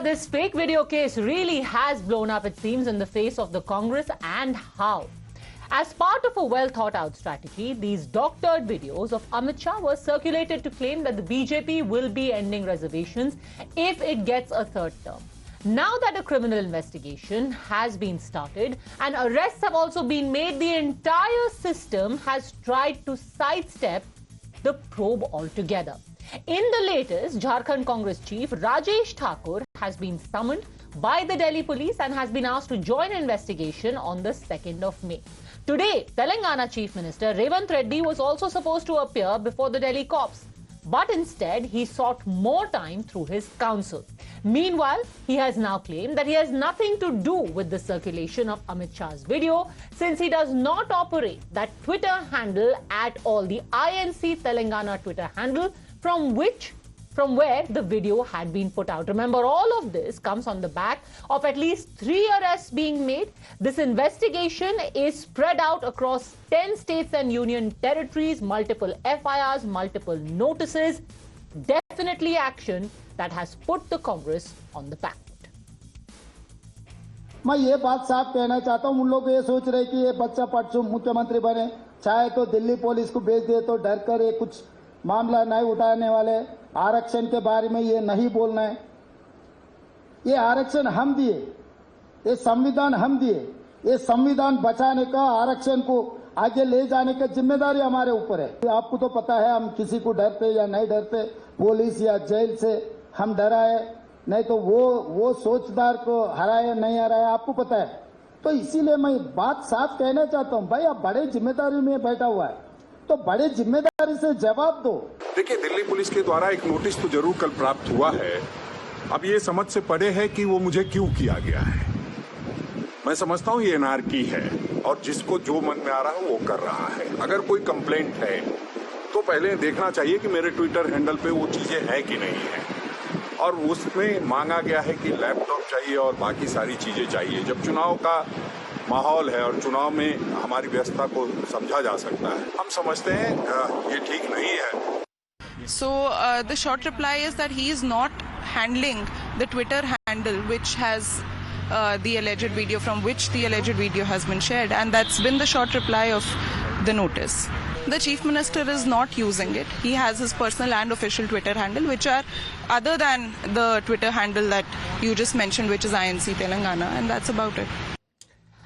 This fake video case really has blown up, it seems, in the face of the Congress, and how. As part of a well-thought-out strategy, these doctored videos of Amit Shah were circulated to claim that the BJP will be ending reservations if it gets a third term. Now that a criminal investigation has been started and arrests have also been made, the entire system has tried to sidestep the probe altogether. In the latest, Jharkhand Congress chief Rajesh Thakur has been summoned by the Delhi police and has been asked to join an investigation on the 2nd of May. Today, Telangana Chief Minister Revanth Reddy was also supposed to appear before the Delhi cops, but instead he sought more time through his counsel. Meanwhile, he has now claimed that he has nothing to do with the circulation of Amit Shah's video, since he does not operate that Twitter handle at all, the INC Telangana Twitter handle from where the video had been put out. Remember, all of this comes on the back of at least 3 arrests being made. This investigation is spread out across 10 states and union territories, multiple FIRs, multiple notices. Definitely action that has put the Congress on the back foot. मैं ये बात साफ कहना चाहता हूँ, उन लोग ये सोच रहे कि ये बच्चा पटसू मुख्यमंत्री बने, चाहे तो दिल्ली पुलिस को भेज दे तो डर कर ये कुछ मामला नहीं उठाने वाले, आरक्षण के बारे में ये नहीं बोलना है। ये आरक्षण हम दिए, ये संविधान हम दिए, ये संविधान बचाने का, आरक्षण को आगे ले जाने का जिम्मेदारी हमारे ऊपर है। आपको तो पता है हम किसी को डरते या नहीं डरते, पुलिस या जेल से हम डराए नहीं तो वो सोचदार को हराए नहीं हराए, आपको पता है। तो इसीलिए मैं बात साफ कहना चाहता हूँ, भाई आप बड़े जिम्मेदारी में बैठा हुआ है तो बड़े जिम्मेदारी से जवाब दो। देखिए, दिल्ली पुलिस के द्वारा एक नोटिस तो जरूर कल प्राप्त हुआ है। अब ये समझ से परे है कि वो मुझे क्यों किया गया है। मैं समझता हूँ ये एनआरकी है और जिसको जो मन में आ रहा है वो कर रहा है। अगर कोई कंप्लेंट है तो पहले देखना चाहिए कि मेरे ट्विटर हैंडल पे वो चीजें हैं कि नहीं है, और उसमें मांगा गया है कि लैपटॉप चाहिए और बाकी सारी चीजें चाहिए। जब चुनाव का माहौल है और चुनाव में हमारी व्यवस्था को समझा जा सकता है, हम समझते हैं ये ठीक नहीं है। So the short reply is that he is not handling the Twitter handle which has the alleged video, from which the alleged video has been shared, and that's been the short reply of the notice. The Chief Minister is not using it. He has his personal and official Twitter handle, which are other than the Twitter handle that you just mentioned, which is INC Telangana, and that's about it.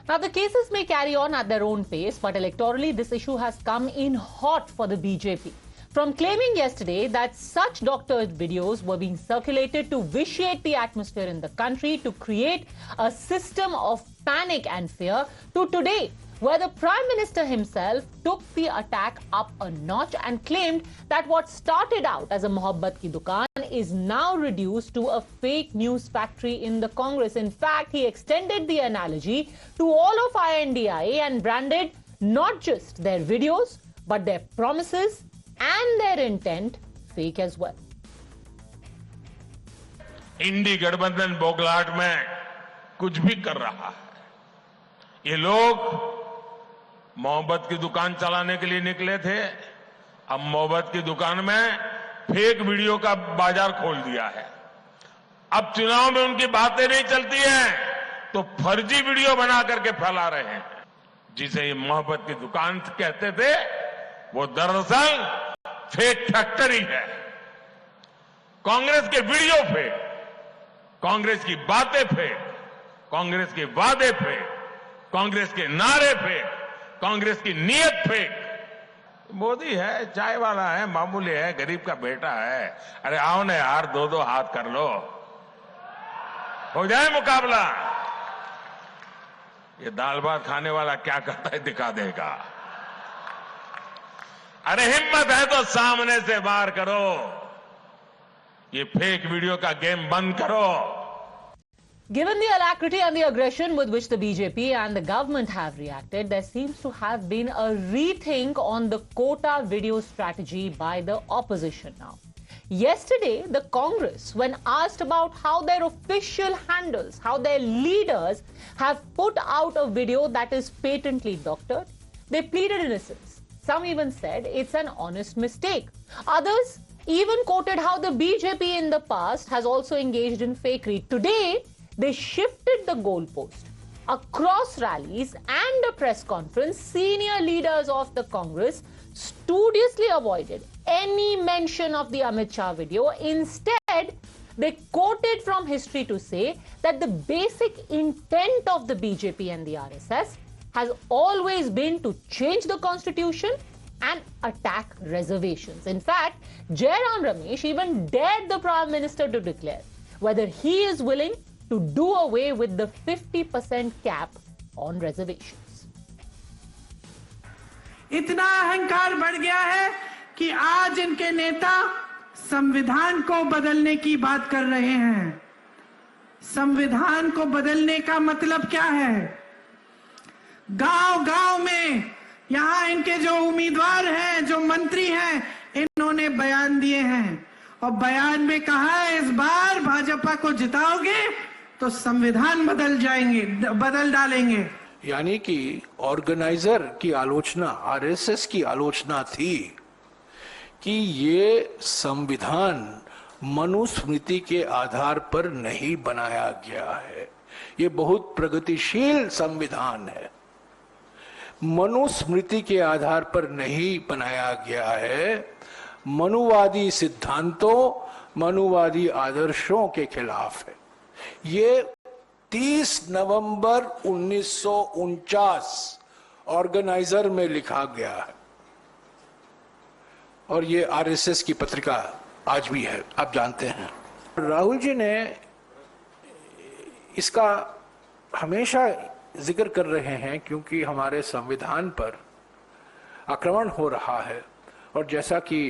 Now, the cases may carry on at their own pace, but electorally, this issue has come in hot for the BJP. From claiming yesterday that such doctored videos were being circulated to vitiate the atmosphere in the country, to create a system of panic and fear, to today, where the Prime Minister himself took the attack up a notch and claimed that what started out as a Mohabbat ki dukaan is now reduced to a fake news factory in the Congress. In fact, he extended the analogy to all of INDIA and branded not just their videos, but their promises and their intent fake as well. इंडी गठबंधन बोगलाहट में कुछ भी कर रहा है। ये लोग मोहब्बत की दुकान चलाने के लिए निकले थे, अब मोहब्बत की दुकान में फेक वीडियो का बाजार खोल दिया है। अब चुनाव में उनकी बातें नहीं चलती हैं तो फर्जी वीडियो बना करके फैला रहे हैं। जिसे ये मोहब्बत की दुकान कहते थे वो दरअसल फेक फैक्ट्री है। कांग्रेस के वीडियो फेक, कांग्रेस की बातें फेक, कांग्रेस के वादे फेक, कांग्रेस के नारे फेक, कांग्रेस की नीयत फेक। मोदी है, चाय वाला है, मामूली है, गरीब का बेटा है। अरे आओ ना यार, दो हाथ कर लो, हो जाए मुकाबला। ये दाल भात खाने वाला क्या करता है दिखा देगा। अरे हिम्मत है तो सामने से वार करो, ये फेक वीडियो का गेम बंद करो। Given the alacrity and the aggression with which the BJP and the government have reacted, there seems to have been a rethink on the quota video strategy by the opposition now. Yesterday, the Congress, when asked about how their official handles, how their leaders have put out a video that is patently doctored, they pleaded innocence. Some even said it's an honest mistake. Others even quoted how the BJP in the past has also engaged in fakery. Today, they shifted the goalpost. Across rallies and a press conference, senior leaders of the Congress studiously avoided any mention of the Amit Shah video. Instead, they quoted from history to say that the basic intent of the BJP and the RSS has always been to change the constitution and attack reservations. In fact, Jairam Ramesh even dared the Prime Minister to declare whether he is willing to do away with the 50% cap on reservations. इतना अहंकार बढ़ गया है कि आज इनके नेता संविधान को बदलने की बात कर रहे हैं। संविधान को बदलने का मतलब क्या है? गांव-गांव में यहां इनके जो उम्मीदवार हैं, जो मंत्री हैं, इन्होंने बयान दिए हैं और बयान में कहा है इस बार भाजपा को जिताओगे तो संविधान बदल डालेंगे। यानी कि ऑर्गेनाइजर की आलोचना, आरएसएस की आलोचना थी कि ये संविधान मनुस्मृति के आधार पर नहीं बनाया गया है, ये बहुत प्रगतिशील संविधान है, मनुस्मृति के आधार पर नहीं बनाया गया है, मनुवादी सिद्धांतों, मनुवादी आदर्शों के खिलाफ है। ये 30 नवंबर 1949 ऑर्गेनाइजर में लिखा गया है और ये आरएसएस की पत्रिका आज भी है, आप जानते हैं। राहुल जी ने इसका हमेशा जिक्र कर रहे हैं क्योंकि हमारे संविधान पर आक्रमण हो रहा है और जैसा कि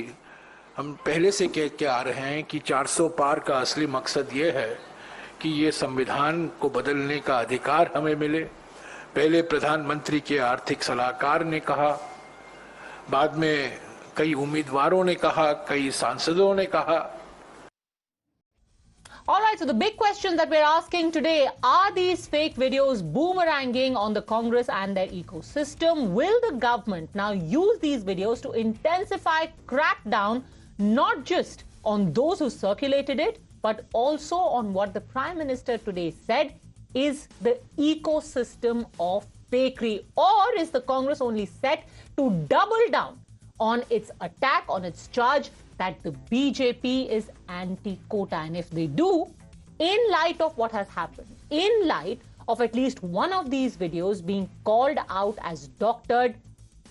हम पहले से कह के आ रहे हैं कि 400 पार का असली मकसद ये है कि ये संविधान को बदलने का अधिकार हमें मिले। पहले प्रधानमंत्री के आर्थिक सलाहकार ने कहा, बाद में कई उम्मीदवारों ने कहा, कई सांसदों ने कहा। All right, so the big question that we're asking today, are these fake videos boomeranging on the Congress and their ecosystem? Will the government now use these videos to intensify crackdown, not just on those who circulated it, but also on what the Prime Minister today said is the ecosystem of fakery? Or is the Congress only set to double down on its attack, on its charge that the BJP is anti-quota? And if they do, in light of what has happened, in light of at least one of these videos being called out as doctored,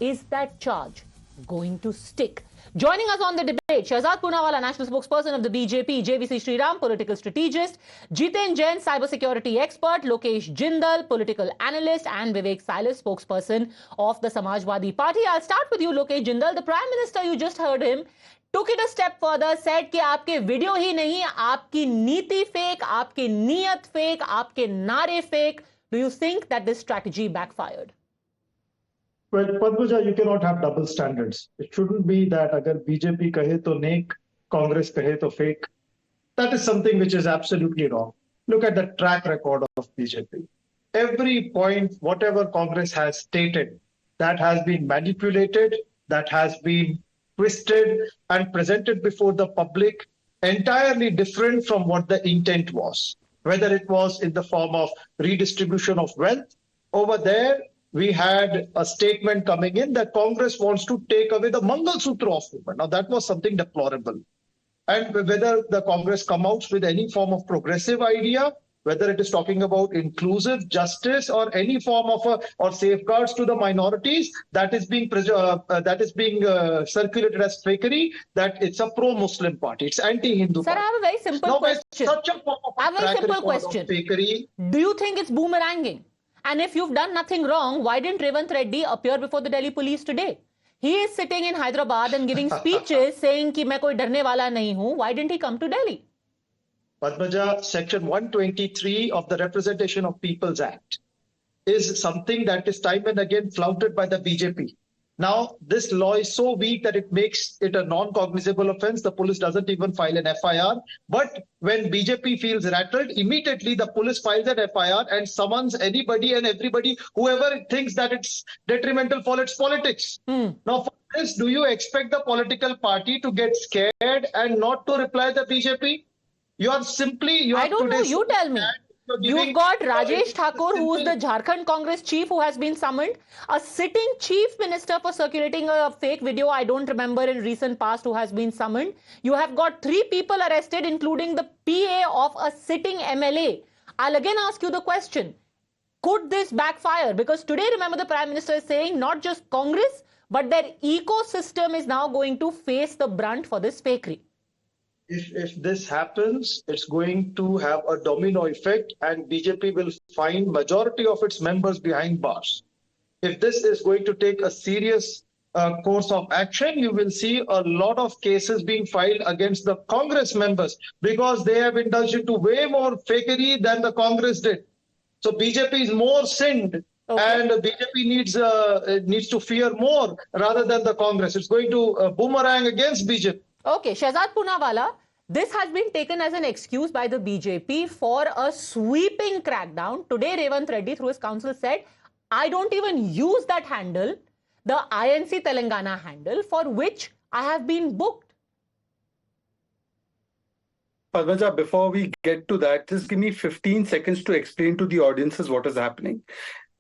is that charge going to stick? Joining us on the debate, Shahzad Poonawalla, national spokesperson of the BJP, JVC Sriram, political strategist, Jiten Jain, cybersecurity expert, Lokesh Jindal, political analyst, and Vivek Silas, spokesperson of the Samajwadi Party. I'll start with you, Lokesh Jindal. The Prime Minister, you just heard him, took it a step further, said कि आपके video ही नहीं, आपकी नीति fake, आपके नियत fake, आपके नारे fake. Do you think that this strategy backfired? Well, Padmaja, you cannot have double standards. It shouldn't be that agar BJP kahe to neek, Congress kahe to fake. That is something which is absolutely wrong. Look at the track record of BJP. Every point, whatever Congress has stated, that has been manipulated, that has been twisted and presented before the public entirely different from what the intent was. Whether it was in the form of redistribution of wealth, over there, we had a statement coming in that Congress wants to take away the Mangal Sutra of women. Now, that was something deplorable. And whether the Congress come out with any form of progressive idea, whether it is talking about inclusive justice or any form of or safeguards to the minorities, that is being circulated as fakery, that it's a pro-Muslim party. It's anti-Hindu. Sir, I have a very simple question. Such a form of I have a very simple question. Fakery. Do you think it's boomeranging? And if you've done nothing wrong, why didn't Revant Reddy appear before the Delhi police today? He is sitting in Hyderabad and giving speeches saying कि मैं कोई डरने वाला नहीं हूँ. Why didn't he come to Delhi? Padmaja, Section 123 of the Representation of People's Act is something that is time and again flouted by the BJP. Now, this law is so weak that it makes it a non-cognizable offense. The police doesn't even file an FIR. But when BJP feels rattled, immediately the police files an FIR and summons anybody and everybody, whoever thinks that it's detrimental for its politics. Now, for this, do you expect the political party to get scared and not to reply the BJP? I don't know, you tell me. You've got Rajesh Thakur, who is the Jharkhand Congress chief, who has been summoned. A sitting chief minister for circulating a fake video, I don't remember in recent past, who has been summoned. You have got 3 people arrested, including the PA of a sitting MLA. I'll again ask you the question. Could this backfire? Because today, remember, the Prime Minister is saying not just Congress, but their ecosystem is now going to face the brunt for this fakery. If this happens, it's going to have a domino effect, and BJP will find majority of its members behind bars. If this is going to take a serious course of action, you will see a lot of cases being filed against the Congress members because they have indulged into way more fakery than the Congress did. So BJP is more sinned. Okay. And BJP needs to fear more rather than the Congress. It's going to boomerang against BJP. Okay, Shehzad Poonawalla, this has been taken as an excuse by the BJP for a sweeping crackdown. Today, Revanth Reddy, through his counsel, said, I don't even use that handle, the INC Telangana handle, for which I have been booked. Padmaja, before we get to that, just give me 15 seconds to explain to the audiences what is happening.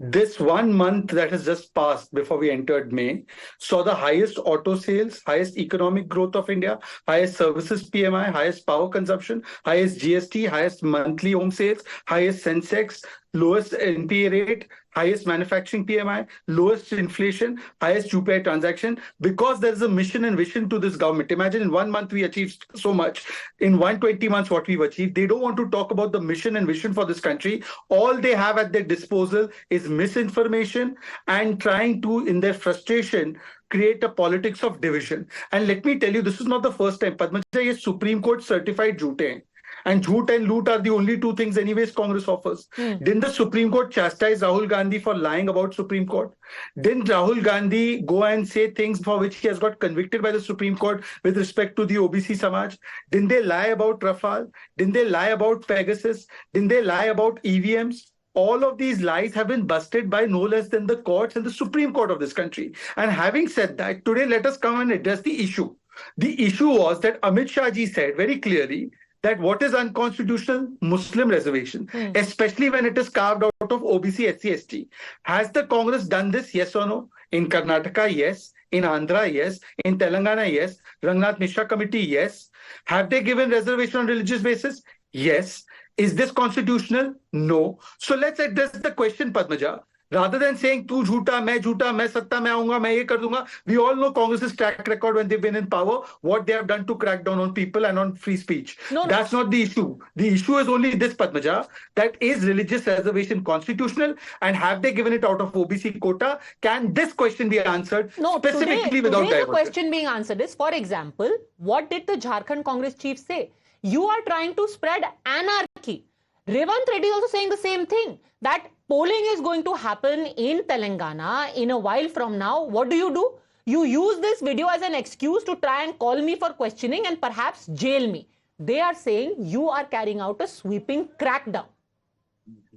This 1 month that has just passed before we entered May saw the highest auto sales, highest economic growth of India, highest services PMI, highest power consumption, highest GST, highest monthly home sales, highest Sensex, lowest NPA rate, highest manufacturing PMI, lowest inflation, highest UPI transaction, because there is a mission and vision to this government. Imagine in 1 month we achieved so much. In 120 months what we've achieved, they don't want to talk about the mission and vision for this country. All they have at their disposal is misinformation and trying to, in their frustration, create a politics of division. And let me tell you, this is not the first time. Padmaja, ye Supreme Court certified jhoote hain. And jhoot and loot are the only 2 things anyways Congress offers. Didn't the Supreme Court chastise Rahul Gandhi for lying about Supreme Court? Didn't Rahul Gandhi go and say things for which he has got convicted by the Supreme Court with respect to the OBC Samaj? Didn't they lie about Rafale? Didn't they lie about Pegasus? Didn't they lie about EVMs? All of these lies have been busted by no less than the courts and the Supreme Court of this country. And having said that, today let us come and address the issue. The issue was that Amit Shah ji said very clearly that what is unconstitutional? Muslim reservation, especially when it is carved out of OBC, SC, ST. Has the Congress done this? Yes or no? In Karnataka, yes. In Andhra, yes. In Telangana, yes. Rangnath Mishra Committee, yes. Have they given reservation on religious basis? Yes. Is this constitutional? No. So let's address the question, Padmaja. Rather than saying, tu jhoota, main satta, main aunga, main ye kar dunga, we all know Congress's track record when they've been in power, what they have done to crack down on people and on free speech. That's not the issue. The issue is only this, Padmaja, that is religious reservation constitutional, and have they given it out of OBC quota? Can this question be answered specifically without diversion? The question being answered is, for example, what did the Jharkhand Congress chief say? You are trying to spread anarchy. Revanth Reddy is also saying the same thing, that polling is going to happen in Telangana in a while from now. What do? You use this video as an excuse to try and call me for questioning and perhaps jail me. They are saying you are carrying out a sweeping crackdown.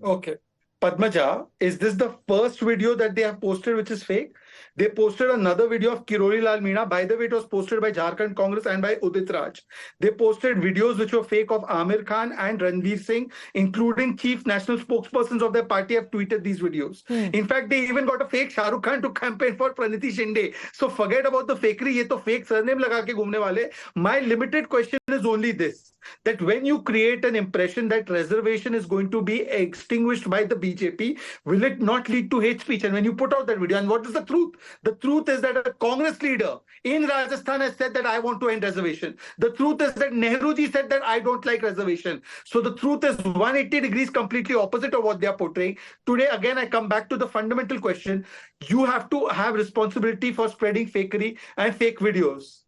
Okay. Padmaja, is this the first video that they have posted which is fake? They posted another video of Kiroli Lal Meena. By the way, it was posted by Jharkhand Congress and by Udit Raj. They posted videos which were fake of Amir Khan and Ranveer Singh, including chief national spokespersons of their party have tweeted these videos. In fact, they even got a fake Shah Rukh Khan to campaign for Praniti Shinde. So forget about the fakery. Ye to fake surname laga ke ghumne wale. My limited question is only this, that when you create an impression that reservation is going to be extinguished by the BJP, will it not lead to hate speech? And when you put out that video, and what is the truth? The truth is that a Congress leader in Rajasthan has said that I want to end reservation. The truth is that Nehruji said that I don't like reservation. So the truth is 180 degrees completely opposite of what they are portraying. Today, again, I come back to the fundamental question. You have to have responsibility for spreading fakery and fake videos.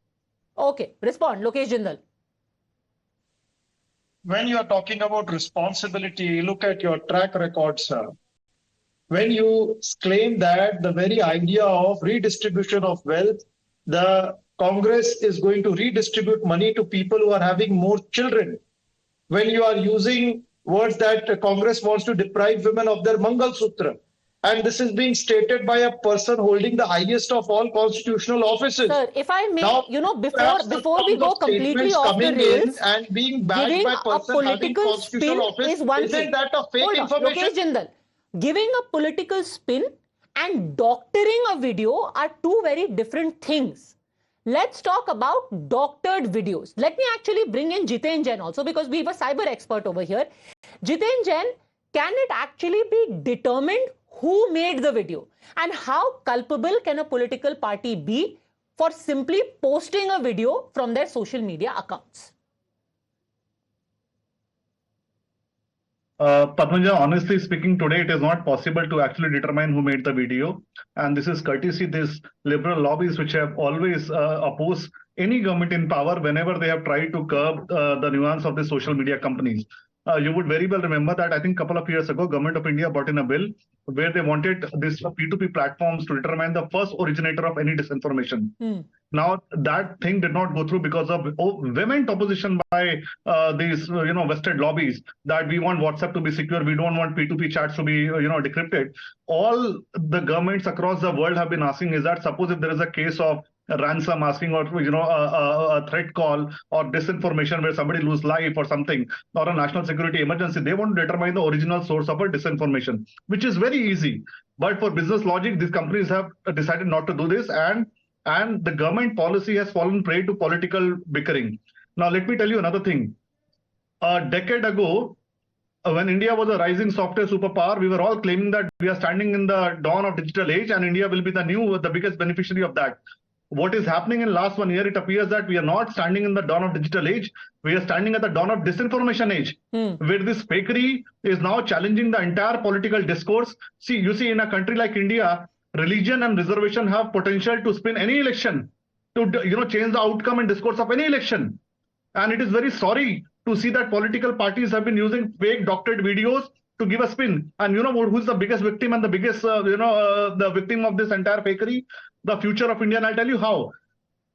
Okay, respond, Lokesh Jindal. When you are talking about responsibility, look at your track record, sir. When you claim that the very idea of redistribution of wealth, the Congress is going to redistribute money to people who are having more children. When you are using words that Congress wants to deprive women of their Mangal Sutra. And this is being stated by a person holding the highest of all constitutional offices. Sir, if I may, Now, before we go completely off the rails, and being backed giving by a person having political constitutional spin office, is one isn't thing. that a fake Hold on, information? Lokesh Jindal, giving a political spin and doctoring a video are two very different things. Let's talk about doctored videos. Let me actually bring in Jiten Jain also, because we have a cyber expert over here. Jiten Jain, can it actually be determined who made the video? And how culpable can a political party be for simply posting a video from their social media accounts? Padmaja, honestly speaking, today it is not possible to actually determine who made the video. And this is courtesy these liberal lobbies which have always opposed any government in power whenever they have tried to curb the nuance of the social media companies. You would very well remember that I think a couple of years ago, Government of India brought in a bill where they wanted this P2P platforms to determine the first originator of any disinformation. Now, that thing did not go through because of vehement opposition by these, vested lobbies that we want WhatsApp to be secure. We don't want P2P chats to be, decrypted. All the governments across the world have been asking is that suppose if there is a case of a ransom asking or, a threat call or disinformation where somebody lose life or something, or a national security emergency, they want to determine the original source of a disinformation, which is very easy. But for business logic, these companies have decided not to do this, and the government policy has fallen prey to political bickering. Now, let me tell you another thing. A decade ago, when India was a rising software superpower, we were all claiming that we are standing in the dawn of digital age and India will be the biggest beneficiary of that. What is happening in last 1 year, it appears that we are not standing in the dawn of digital age. We are standing at the dawn of disinformation age, where this fakery is now challenging the entire political discourse. You see, in a country like India, religion and reservation have potential to spin any election, to change the outcome and discourse of any election. And it is very sorry to see that political parties have been using fake doctored videos to give a spin. And who's the biggest victim and the biggest, the victim of this entire fakery? The future of India. And I'll tell you how.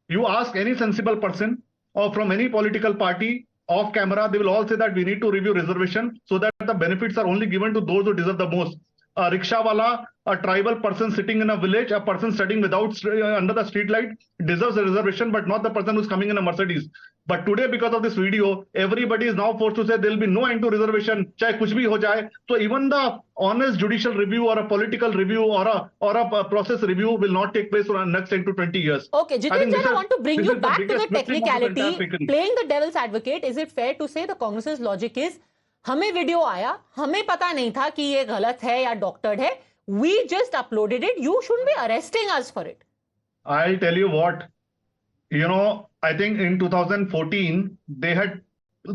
You ask any sensible person or from any political party off camera, they will all say that we need to review reservation so that the benefits are only given to those who deserve the most. A rickshawala, a tribal person sitting in a village, a person studying under the street light deserves a reservation, but not the person who's coming in a Mercedes. But today, because of this video, everybody is now forced to say there will be no end to reservation, chahe kuch bhi ho jaye. So even the honest judicial review or a political review or a process review will not take place for the next 10 to 20 years. Okay, Jiten Jain, I want to bring you back to the technicality. Playing the devil's advocate, is it fair to say the Congress's logic is, हमें video आया, हमें पता नहीं था कि ये गलत है या डॉक्टर्ड है, we just uploaded it, you shouldn't be arresting us for it? I'll tell you what, I think in 2014, they had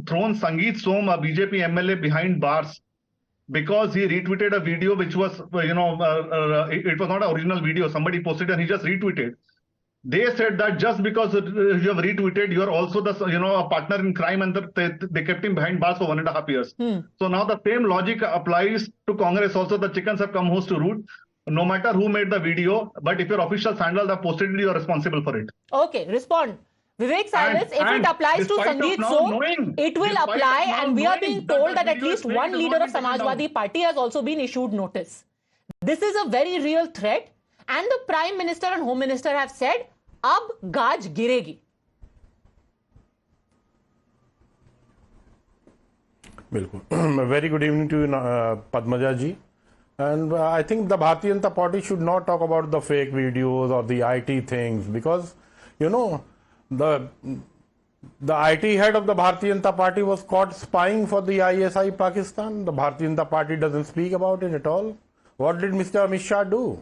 thrown Sangeet Som, a BJP MLA, behind bars because he retweeted a video which was, it was not an original video. Somebody posted and he just retweeted. They said that just because you have retweeted, you are also a partner in crime, and they kept him behind bars for 1.5 years. So now the same logic applies to Congress also. The chickens have come home to roost. No matter who made the video, but if your officials handle the posted it, you are responsible for it. Okay, respond. Vivek Silas, if it applies to Sangeet Som, it will apply, and we are being told that at least one leader of Samajwadi Party has also been issued notice. This is a very real threat, and the Prime Minister and Home Minister have said, अब गाज गिरेगी. बिल्कुल. Very good evening to you, Padmaja ji. And I think the Bharatiya Janata Party should not talk about the fake videos or the IT things, because the IT head of the Bharatiya Janata Party was caught spying for the ISI Pakistan. The Bharatiya Janata Party doesn't speak about it at all. What did Mr. Amit Shah do?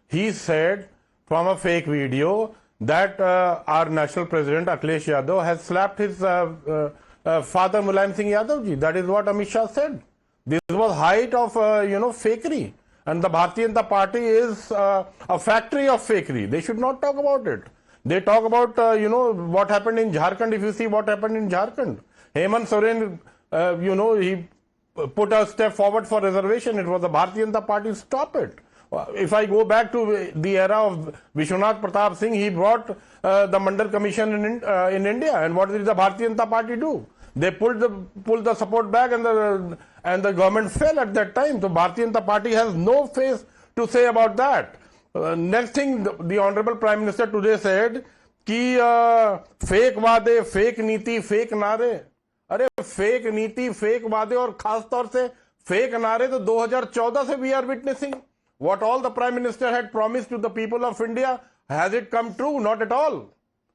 He said from a fake video that our national president Akhilesh Yadav has slapped his father Mulayam Singh Yadav ji. That is what Amit Shah said. This was height of fakery, and the Bharatiya Janata Party is a factory of fakery. They should not talk about it. They talk about what happened in Jharkhand. If you see what happened in Jharkhand, Hemant Soren, he put a step forward for reservation. It was the Bharatiya Janata Party. Stop it. If I go back to the era of Vishwanath Pratap Singh, he brought the Mandal Commission in India. And what did the Bharatiya Janata Party do? They pulled the support back, and the government fell at that time. So Bharatiya Janata Party has no face to say about that? Next thing, the Honorable Prime Minister today said कि fake वादे, fake नीति, fake नारे. अरे fake नीति, fake वादे और खास तौर से फेक नारे तो 2014 से we are witnessing. What all the Prime Minister had promised to the people of India, has it come true? Not at all.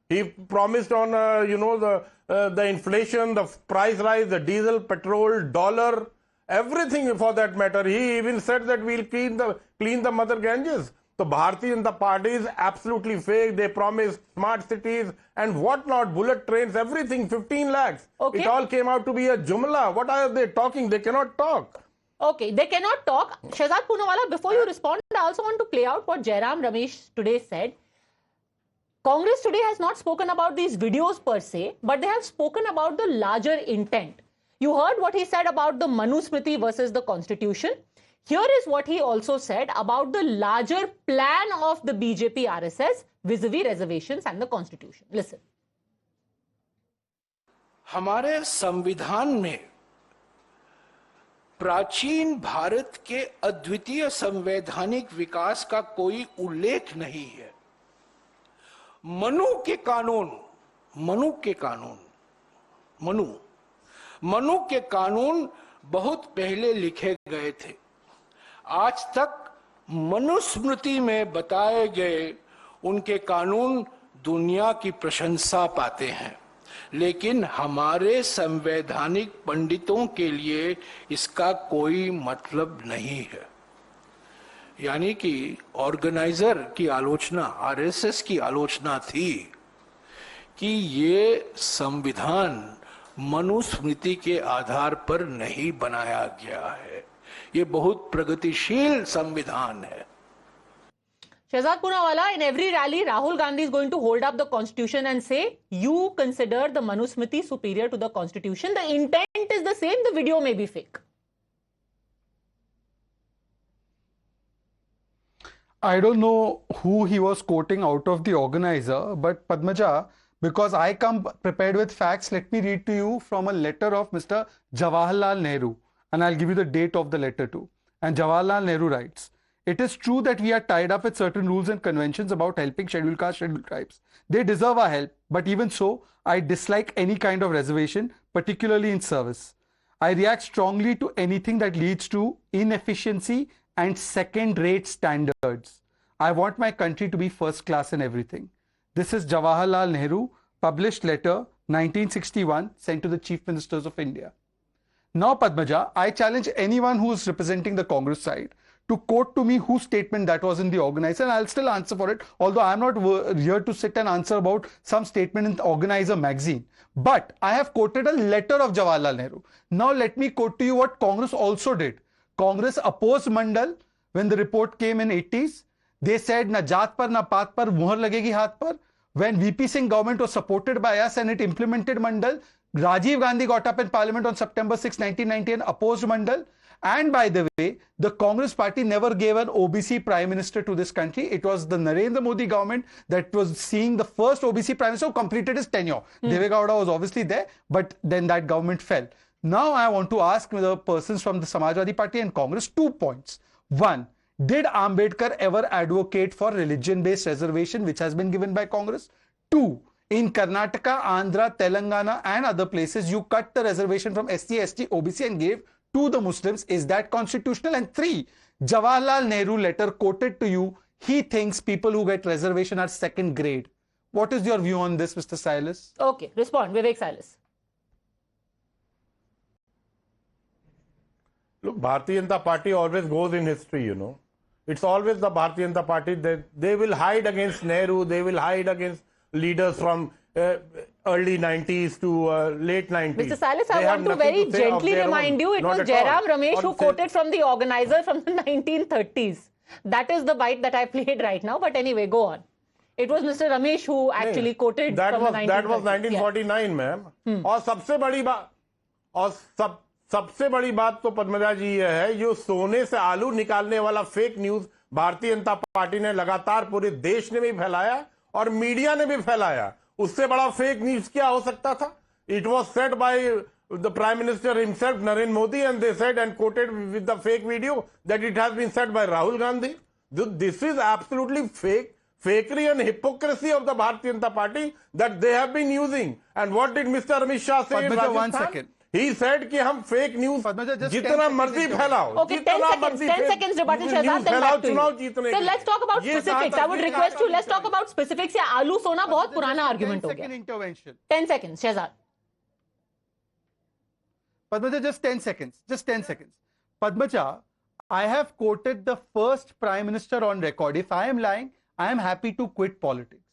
He promised on, the inflation, the price rise, the diesel, petrol, dollar, everything for that matter. He even said that we'll clean the Mother Ganges. So Bharatiya Janata Party is absolutely fake. They promised smart cities and whatnot, bullet trains, everything, 15 lakhs. Okay. It all came out to be a jumla. What are they talking? They cannot talk. Okay, they cannot talk. Shehzad Poonawalla, before you respond, I also want to play out what Jairam Ramesh today said. Congress today has not spoken about these videos per se, but they have spoken about the larger intent. You heard what he said about the Manusmriti versus the Constitution. Here is what he also said about the larger plan of the BJP RSS vis-a-vis reservations and the Constitution. Listen. हमारे संविधान में प्राचीन भारत के अद्वितीय संवैधानिक विकास का कोई उल्लेख नहीं है. मनु के कानून बहुत पहले लिखे गए थे. आज तक मनुस्मृति में बताए गए उनके कानून दुनिया की प्रशंसा पाते हैं, लेकिन हमारे संवैधानिक पंडितों के लिए इसका कोई मतलब नहीं है. यानी कि ऑर्गेनाइजर की आलोचना, आरएसएस की आलोचना थी कि ये संविधान मनुस्मृति के आधार पर नहीं बनाया गया है, ये बहुत प्रगतिशील संविधान है. Shehzad Poonawalla, in every rally, Rahul Gandhi is going to hold up the Constitution and say, you consider the Manusmriti superior to the Constitution. The intent is the same, the video may be fake. I don't know who he was quoting out of the organizer, but Padmaja, because I come prepared with facts, let me read to you from a letter of Mr. Jawaharlal Nehru, and I'll give you the date of the letter too. And Jawaharlal Nehru writes, "It is true that we are tied up with certain rules and conventions about helping scheduled caste, scheduled tribes. They deserve our help, but even so, I dislike any kind of reservation, particularly in service. I react strongly to anything that leads to inefficiency and second-rate standards. I want my country to be first class in everything." This is Jawaharlal Nehru, published letter 1961, sent to the Chief Ministers of India. Now, Padmaja, I challenge anyone who is representing the Congress side to quote to me whose statement that was in the organizer, and I'll still answer for it, although I'm not here to sit and answer about some statement in the Organizer magazine. But I have quoted a letter of Jawaharlal Nehru. Now let me quote to you what Congress also did. Congress opposed Mandal when the report came in 80s. They said, na jaat par na paat par, muhar lagegi haath par. When VP Singh government was supported by us and it implemented Mandal, Rajiv Gandhi got up in Parliament on September 6, 1990 and opposed Mandal. And by the way, the Congress party never gave an OBC prime minister to this country. It was the Narendra Modi government that was seeing the first OBC prime minister who completed his tenure. Deve Gowda was obviously there, but then that government fell. Now I want to ask the persons from the Samajwadi Party and Congress 2 points. One, did Ambedkar ever advocate for religion-based reservation, which has been given by Congress? Two, in Karnataka, Andhra, Telangana and other places, you cut the reservation from SC, ST, OBC and gave to the Muslims. Is that constitutional? And three, Jawaharlal Nehru letter quoted to you, he thinks people who get reservation are second grade. What is your view on this, Mr. Silas? Okay, respond, Vivek Silas. Look, Bharatiya Janata Party always goes in history, you know. It's always the Bharatiya Janata Party. They will hide against Nehru, they will hide against leaders from early 90s to late 90s. Mr. Silas, I want to very gently remind you, it was Jairam Ramesh who quoted from the organizer from the 1930s. That is the bite that I played right now. But anyway, go on. It was Mr. Ramesh who actually quoted from the 1930s. That was 1949, ma'am. और सबसे बड़ी बात तो पद्मजा जी ये है, जो सोने से आलू निकालने वाला fake news Bharatiya Janata party ने लगातार पूरे देश ने भी फैलाया और मीडिया ने भी फैलाया. उससे बड़ा फेक न्यूज क्या हो सकता था? It was said by the Prime Minister himself, Narendra Modi, and they said and quoted with the fake video that it has been said by Rahul Gandhi. This is absolutely fakery and hypocrisy of the Bharatiya Janata Party that they have been using. And what did Mr. Amit Shah say in Rajasthan? 1 second. He said कि हम fake news जितना मर्जी फैलाओ, Okay, 10 seconds rebuttal, Shehzad, then back to you. So let's talk about specifics. I would request you, let's talk about specifics. ये आलू सोना बहुत पुराना argument हो गया. Intervention. 10 seconds, Shehzad. Padmaja, just 10 seconds. Just 10 seconds. Padmaja, I have quoted the first Prime Minister on record. If I am lying, I am happy to quit politics.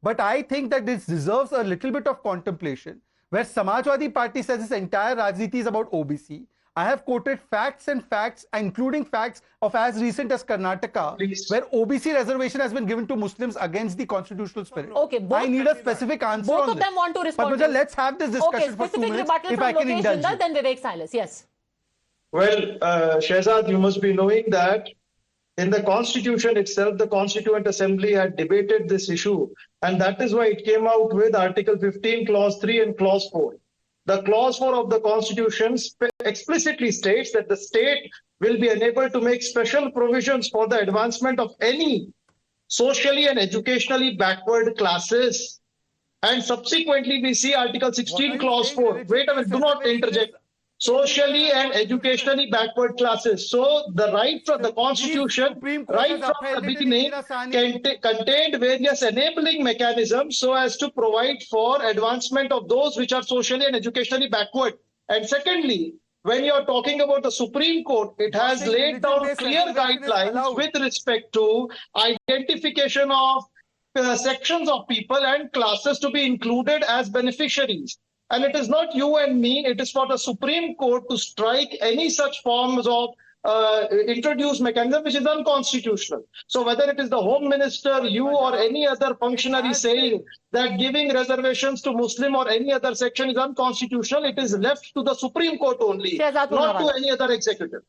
But I think that this deserves a little bit of contemplation, where Samajwadi Party says this entire Rajniti is about OBC. I have quoted facts and facts, including facts of as recent as Karnataka, where OBC reservation has been given to Muslims against the constitutional spirit. Okay, I need a specific answer both on of them this. want to respond. Padmaja, let's have this discussion for 2 minutes. Rebuttal If from I can Lokesh indulge Jindal, you. then Vivek Silas. Yes. Well, Shehzad, you must be knowing that in the Constitution itself, the Constituent Assembly had debated this issue, and that is why it came out with Article 15, Clause 3 and Clause 4. The Clause 4 of the Constitution explicitly states that the state will be enabled to make special provisions for the advancement of any socially and educationally backward classes. And subsequently, we see Article 16, Clause 4. Wait a minute, do not interject. Socially and educationally backward classes. So the right from the Constitution, right from the beginning, contained various enabling mechanisms so as to provide for advancement of those which are socially and educationally backward. And secondly, when you're talking about the Supreme Court, it has laid down clear guidelines with respect to identification of sections of people and classes to be included as beneficiaries. And it is not you and me, it is for the Supreme Court to strike any such forms of introduced mechanism which is unconstitutional. So whether it is the Home Minister, you or any other functionary saying that giving reservations to Muslim or any other section is unconstitutional, it is left to the Supreme Court only, not to any other executive.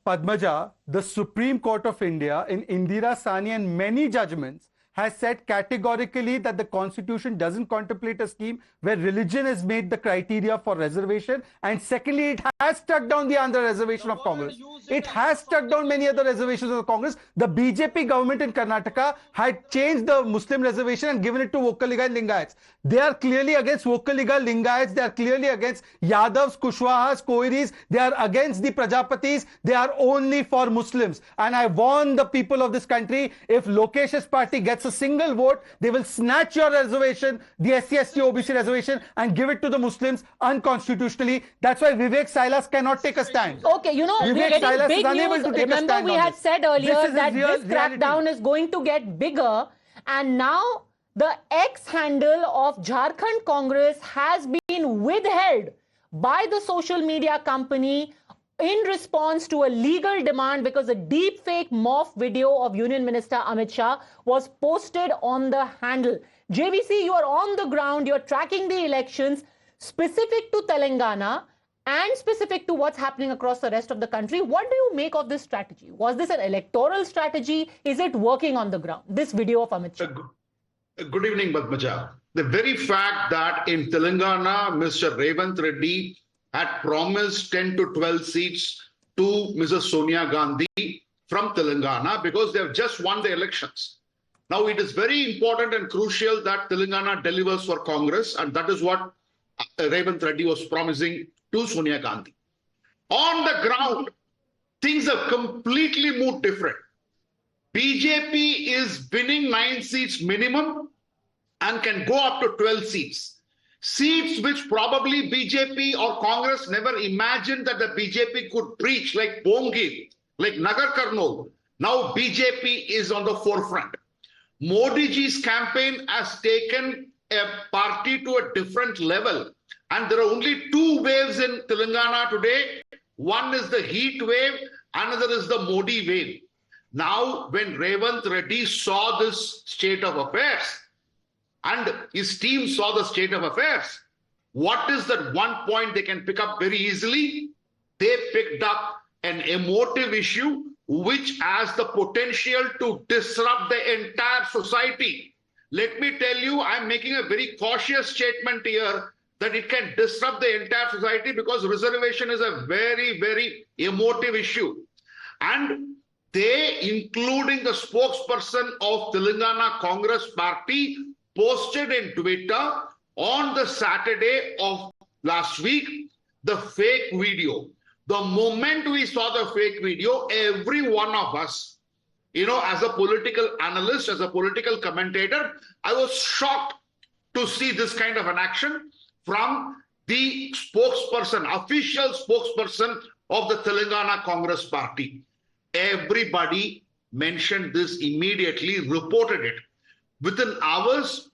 Padmaja, the Supreme Court of India in Indira Sani and many judgments has said categorically that the Constitution doesn't contemplate a scheme where religion is made the criteria for reservation. And secondly, it has struck down the Andhra reservation of Congress. It has struck down many other reservations of the Congress. The BJP government in Karnataka had changed the Muslim reservation and given it to Vokkaliga and Lingayats. They are clearly against Vokkaliga, Lingayats. They are clearly against Yadavs, Kushwahas, Koiris. They are against the Prajapatis. They are only for Muslims. And I warn the people of this country, if Lokesh's party gets a single vote, they will snatch your reservation, the SC/ST OBC reservation, and give it to the Muslims unconstitutionally. That's why Vivek Silas cannot take a stand. Okay, you know, we're getting big news. Remember, we had said earlier that this crackdown is going to get bigger, and now the X handle of Jharkhand Congress has been withheld by the social media company in response to a legal demand because a deepfake morph video of Union Minister Amit Shah was posted on the handle. JVC, you are on the ground, you're tracking the elections specific to Telangana and specific to what's happening across the rest of the country. What do you make of this strategy? Was this an electoral strategy? Is it working on the ground, this video of Amit Shah? Good evening, Padmaja. The very fact that in Telangana, Mr. Revanth Reddy had promised 10 to 12 seats to Mrs. Sonia Gandhi from Telangana because they have just won the elections. Now, it is very important and crucial that Telangana delivers for Congress, and that is what Revanth Reddy was promising to Sonia Gandhi. On the ground, things have completely moved different. BJP is winning 9 seats minimum and can go up to 12 seats. Seats which probably BJP or Congress never imagined that the BJP could reach, like Bongir, like Nagar Karnool. Now BJP is on the forefront. Modi ji's campaign has taken a party to a different level. And there are only 2 waves in Telangana today. One is the heat wave, another is the Modi wave. Now, when Revanth Reddy saw this state of affairs, and his team saw the state of affairs, what is that one point they can pick up very easily? They picked up an emotive issue which has the potential to disrupt the entire society. Let me tell you, I'm making a very cautious statement here that it can disrupt the entire society because reservation is a very, very emotive issue. And they, including the spokesperson of Telangana Congress Party, posted in Twitter on the Saturday of last week the fake video. The moment we saw the fake video, every one of us, as a political analyst, as a political commentator, I was shocked to see this kind of an action from the spokesperson, official spokesperson of the Telangana Congress Party. Everybody mentioned this immediately, reported it. Within hours,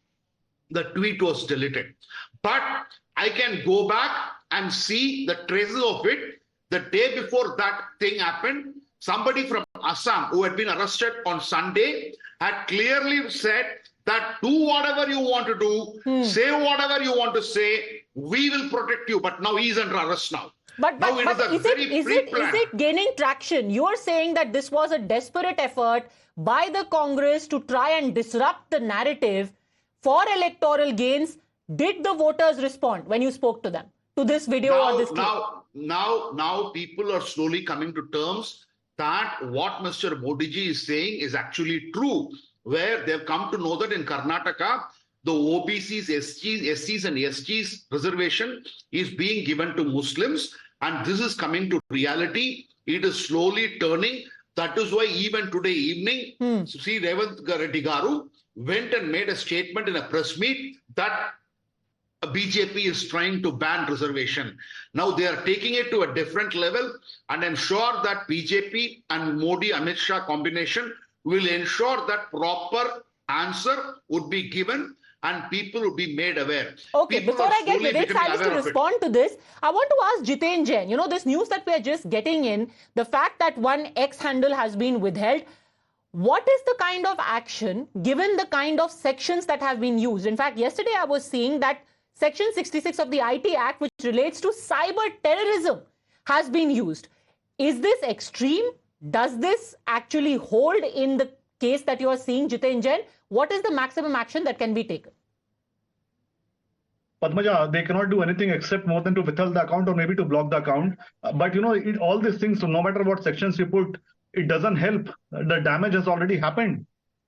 the tweet was deleted. But I can go back and see the traces of it. The day before that thing happened, somebody from Assam who had been arrested on Sunday had clearly said that do whatever you want to do, say whatever you want to say, we will protect you. But now he's under arrest now. But is it gaining traction? You are saying that this was a desperate effort by the Congress to try and disrupt the narrative for electoral gains. Did the voters respond when you spoke to them, to this video or this clip? Now people are slowly coming to terms that what Mr. Modi ji is saying is actually true, where they've come to know that in Karnataka, the OBCs, SCs and STs reservation is being given to Muslims, and this is coming to reality. It is slowly turning. That is why even today evening, Sri Revanth Reddy Garu went and made a statement in a press meet that BJP is trying to ban reservation. Now they are taking it to a different level, and I'm sure that BJP and Modi Amit Shah combination will ensure that proper answer would be given and people would be made aware. Okay, People before I get slowly Vivek becoming Salis to aware of it. respond to this, I want to ask Jiten Jain, this news that we are just getting in, the fact that one X handle has been withheld, what is the kind of action, given the kind of sections that have been used? In fact, yesterday I was seeing that Section 66 of the IT Act, which relates to cyber terrorism, has been used. Is this extreme? Does this actually hold in the case that you are seeing, Jiten Jain? What is the maximum action that can be taken? Padmaja, they cannot do anything except more than to withhold the account or maybe to block the account. But all these things, so no matter what sections you put, it doesn't help. The damage has already happened.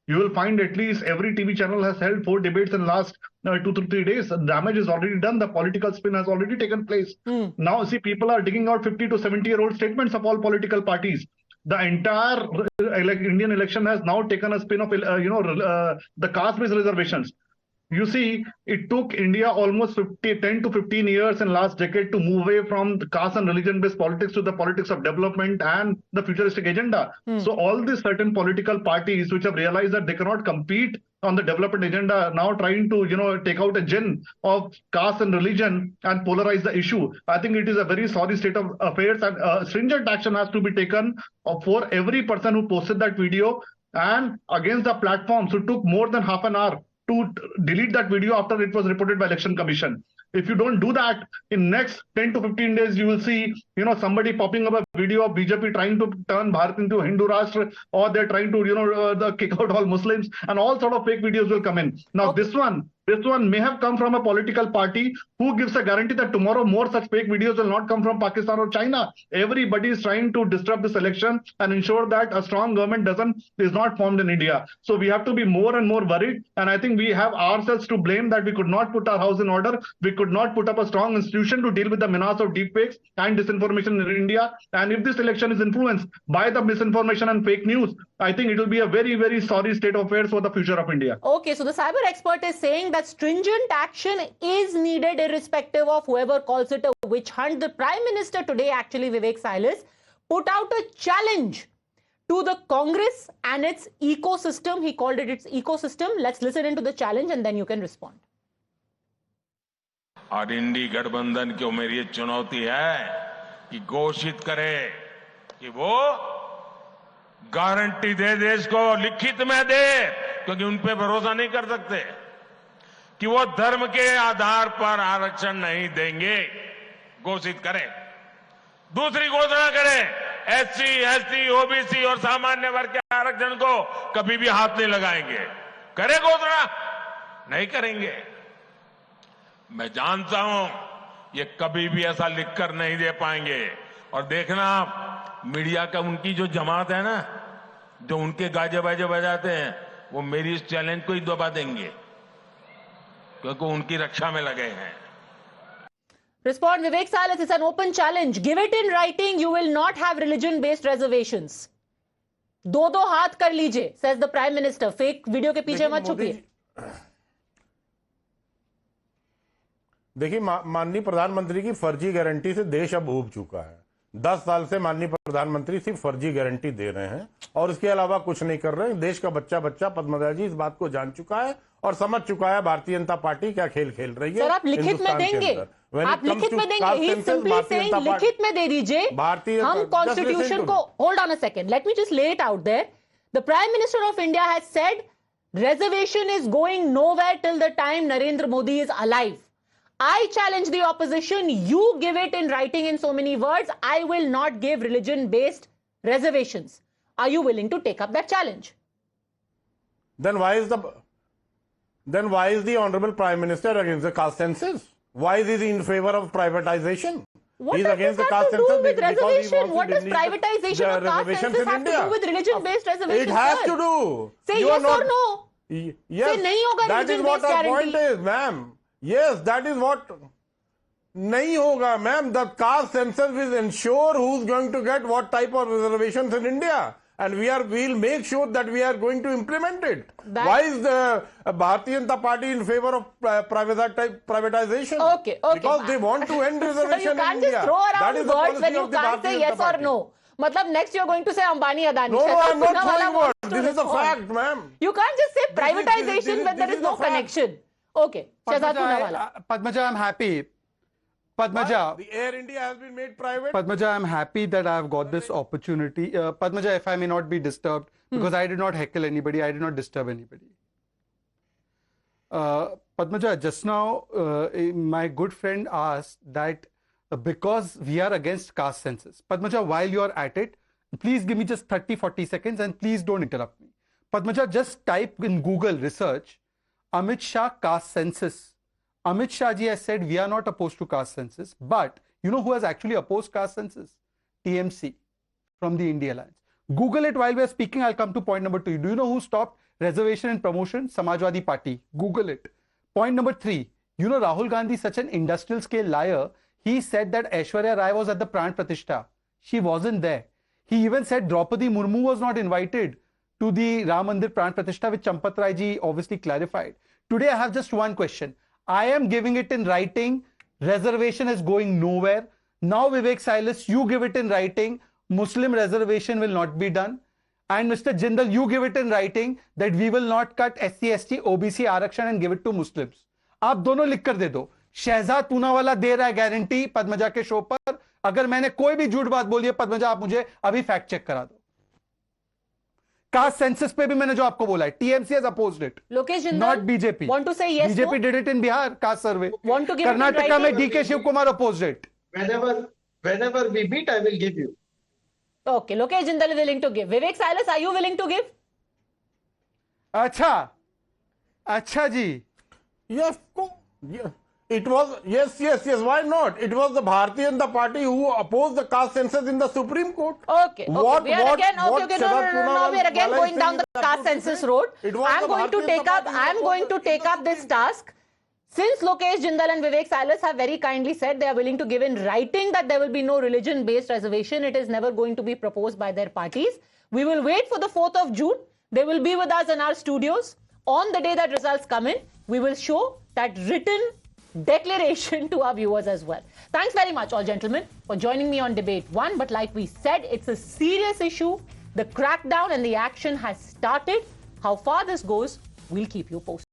You will find at least every TV channel has held 4 debates in the last 2 to 3 days. The damage is already done. The political spin has already taken place. Now, see, people are digging out 50 to 70-year-old statements of all political parties. The entire Indian election has now taken a spin of, the caste-based reservations. You see, it took India almost 10 to 15 years in last decade to move away from the caste and religion-based politics to the politics of development and the futuristic agenda. So all these certain political parties which have realized that they cannot compete on the development agenda, now trying to, take out a gin of caste and religion and polarize the issue. I think it is a very sorry state of affairs, and stringent action has to be taken for every person who posted that video and against the platforms who took more than half an hour to delete that video after it was reported by Election Commission. If you don't do that, in next 10 to 15 days, you will see, somebody popping up a video of BJP trying to turn Bharat into Hindu Rashtra, or they're trying to, kick out all Muslims, and all sort of fake videos will come in. Now, this one may have come from a political party who gives a guarantee that tomorrow more such fake videos will not come from Pakistan or China. Everybody is trying to disrupt this election and ensure that a strong government is not formed in India. So we have to be more and more worried. And I think we have ourselves to blame that we could not put our house in order. We could not put up a strong institution to deal with the menace of deepfakes and disinformation in India. And if this election is influenced by the misinformation and fake news, I think it will be a very, very sorry state of affairs for the future of India. Okay, so the cyber expert is saying that stringent action is needed irrespective of whoever calls it a witch hunt. The Prime Minister today, actually Vivek Salis, put out a challenge to the Congress and its ecosystem. He called it its ecosystem. Let's listen into the challenge and then you can respond. और इंडी गठबंधन को मेरी ये चुनौती है कि घोषित करे कि वो गारंटी दे देश को, लिखित में दे, क्योंकि उन पे भरोसा नहीं कर सकते, कि वो धर्म के आधार पर आरक्षण नहीं देंगे, घोषित करें। दूसरी घोषणा करें, एससी, एसटी, ओबीसी और सामान्य वर्ग के आरक्षण को कभी भी हाथ नहीं लगाएंगे। करें घोषणा? नहीं करेंगे। मैं जानता हूं ये कभी भी ऐसा लिखकर नहीं दे पाएंगे। और देखना आप, मीडिया का उनकी जो जमात है ना, जो उनके गाजे बाजे बजाते हैं, वो मेरी इस चैलेंज को ही दबा देंगे, क्योंकि उनकी रक्षा में लगे हैं। Respond, Vivek Salas, it's an open challenge. Give it in writing, you will not have religion-based reservations. दो हाथ कर लीजिए, says the Prime Minister. Fake video के पीछे मत छुपिए। देखिए, माननीय प्रधानमंत्री की फर्जी गारंटी से देश अब ऊब चुका है। 10 साल से माननीय प्रधानमंत्री सिर्फ फर्जी गारंटी दे रहे हैं और इसके अलावा कुछ नहीं कर रहे हैं। देश का बच्चा पद्मजा जी इस बात को जान चुका है और समझ चुका है भारतीय जनता पार्टी क्या खेल खेल रही है। सर, आप लिखित में देंगे, आप लिखित में देंगे, ही सिंपली सेइंग लिखित में दे दीजिए। हम कॉन्स्टिट्यूशन को, hold on a second, let me just lay it out there. The prime minister of India has said reservation is going nowhere till the time Narendra Modi is alive. I challenge the opposition. You give it in writing in so many words. I will not give religion-based reservations. Are you willing to take up that challenge? Then why is the Honorable Prime Minister against the caste census? Why is he in favor of privatization? What does this have to do with reservation? What does privatization or caste census have to do with religion-based reservations? It has to do. Say yes or no. Yes. Say nahi hoga that is what our point is, ma'am. Yes, that is what. Nahi hoga, ma'am. The caste census will ensure who's going to get what type of reservations in India. And we'll make sure that we are going to implement it. Why is the Bharatiya Janata Party in favor of privatization? Okay. Because they want to end reservation so you in India. You can't just throw around words when you can't say yes or no. Matlab next you're going to say Ambani, Adani. No, I'm not throwing words. This is a fact, ma'am. You can't just say privatization when there is no connection. Okay. Padmaja, I'm happy. Padmaja, the Air India has been made private. Padmaja, I'm happy that I've got this opportunity. Padmaja, if I may not be disturbed, because I did not heckle anybody, I did not disturb anybody. Padmaja, just now, my good friend asked that because we are against caste census. Padmaja, while you are at it, please give me just 30-40 seconds and please don't interrupt me. Padmaja, just type in Google research, Amit Shah caste census. Amit Shah ji has said we are not opposed to caste census, but you know who has actually opposed caste census? TMC from the India Alliance. Google it while we are speaking. I'll come to point number 2. Do you know who stopped reservation and promotion? Samajwadi Party. Google it. Point number 3. You know Rahul Gandhi, such an industrial scale liar. He said that Aishwarya Rai was at the Pran Pratishtha. She wasn't there. He even said Draupadi Murmu was not invited to the Ram Mandir Pran Pratishtha, which Champat Rai ji obviously clarified. Today I have just one question. I am giving it in writing. Reservation is going nowhere. Now, Vivek Silas, you give it in writing. Muslim reservation will not be done. And Mr. Jindal, you give it in writing that we will not cut SC, ST, OBC आरक्षण and give it to Muslims. आप दोनों लिख कर दे दो. शहजाद पूनावाला दे रहा है guarantee Padmaja के show पर. अगर मैंने कोई भी झूठ बात बोली है पद्मजा, आप मुझे अभी फैक्ट चेक करा दो. Caste census पे भी मैंने जो आपको बोला है, TMC has opposed it. Lokesh Jindal, not BJP. Want to say yes? BJP no? did it in Bihar caste survey. Want to give Karnataka में DK Shiv Kumar opposed it. Whenever we meet, I will give you. Okay, Lokesh Jindal is willing to give. Vivek Silas, are you willing to give? अच्छा जी. Yes, yeah. It was, yes, why not? It was the Bharatiya Janata Party who opposed the caste census in the Supreme Court. Okay. We are again going down the caste census road. I'm going to take up this task. Since Lokesh Jindal and Vivek Silas have very kindly said they are willing to give in writing that there will be no religion-based reservation, it is never going to be proposed by their parties. We will wait for the 4th of June. They will be with us in our studios. On the day that results come in, we will show that written declaration to our viewers as well. Thanks very much, all gentlemen, for joining me on Debate 1. But like we said, it's a serious issue. The crackdown and the action has started. How far this goes, we'll keep you posted.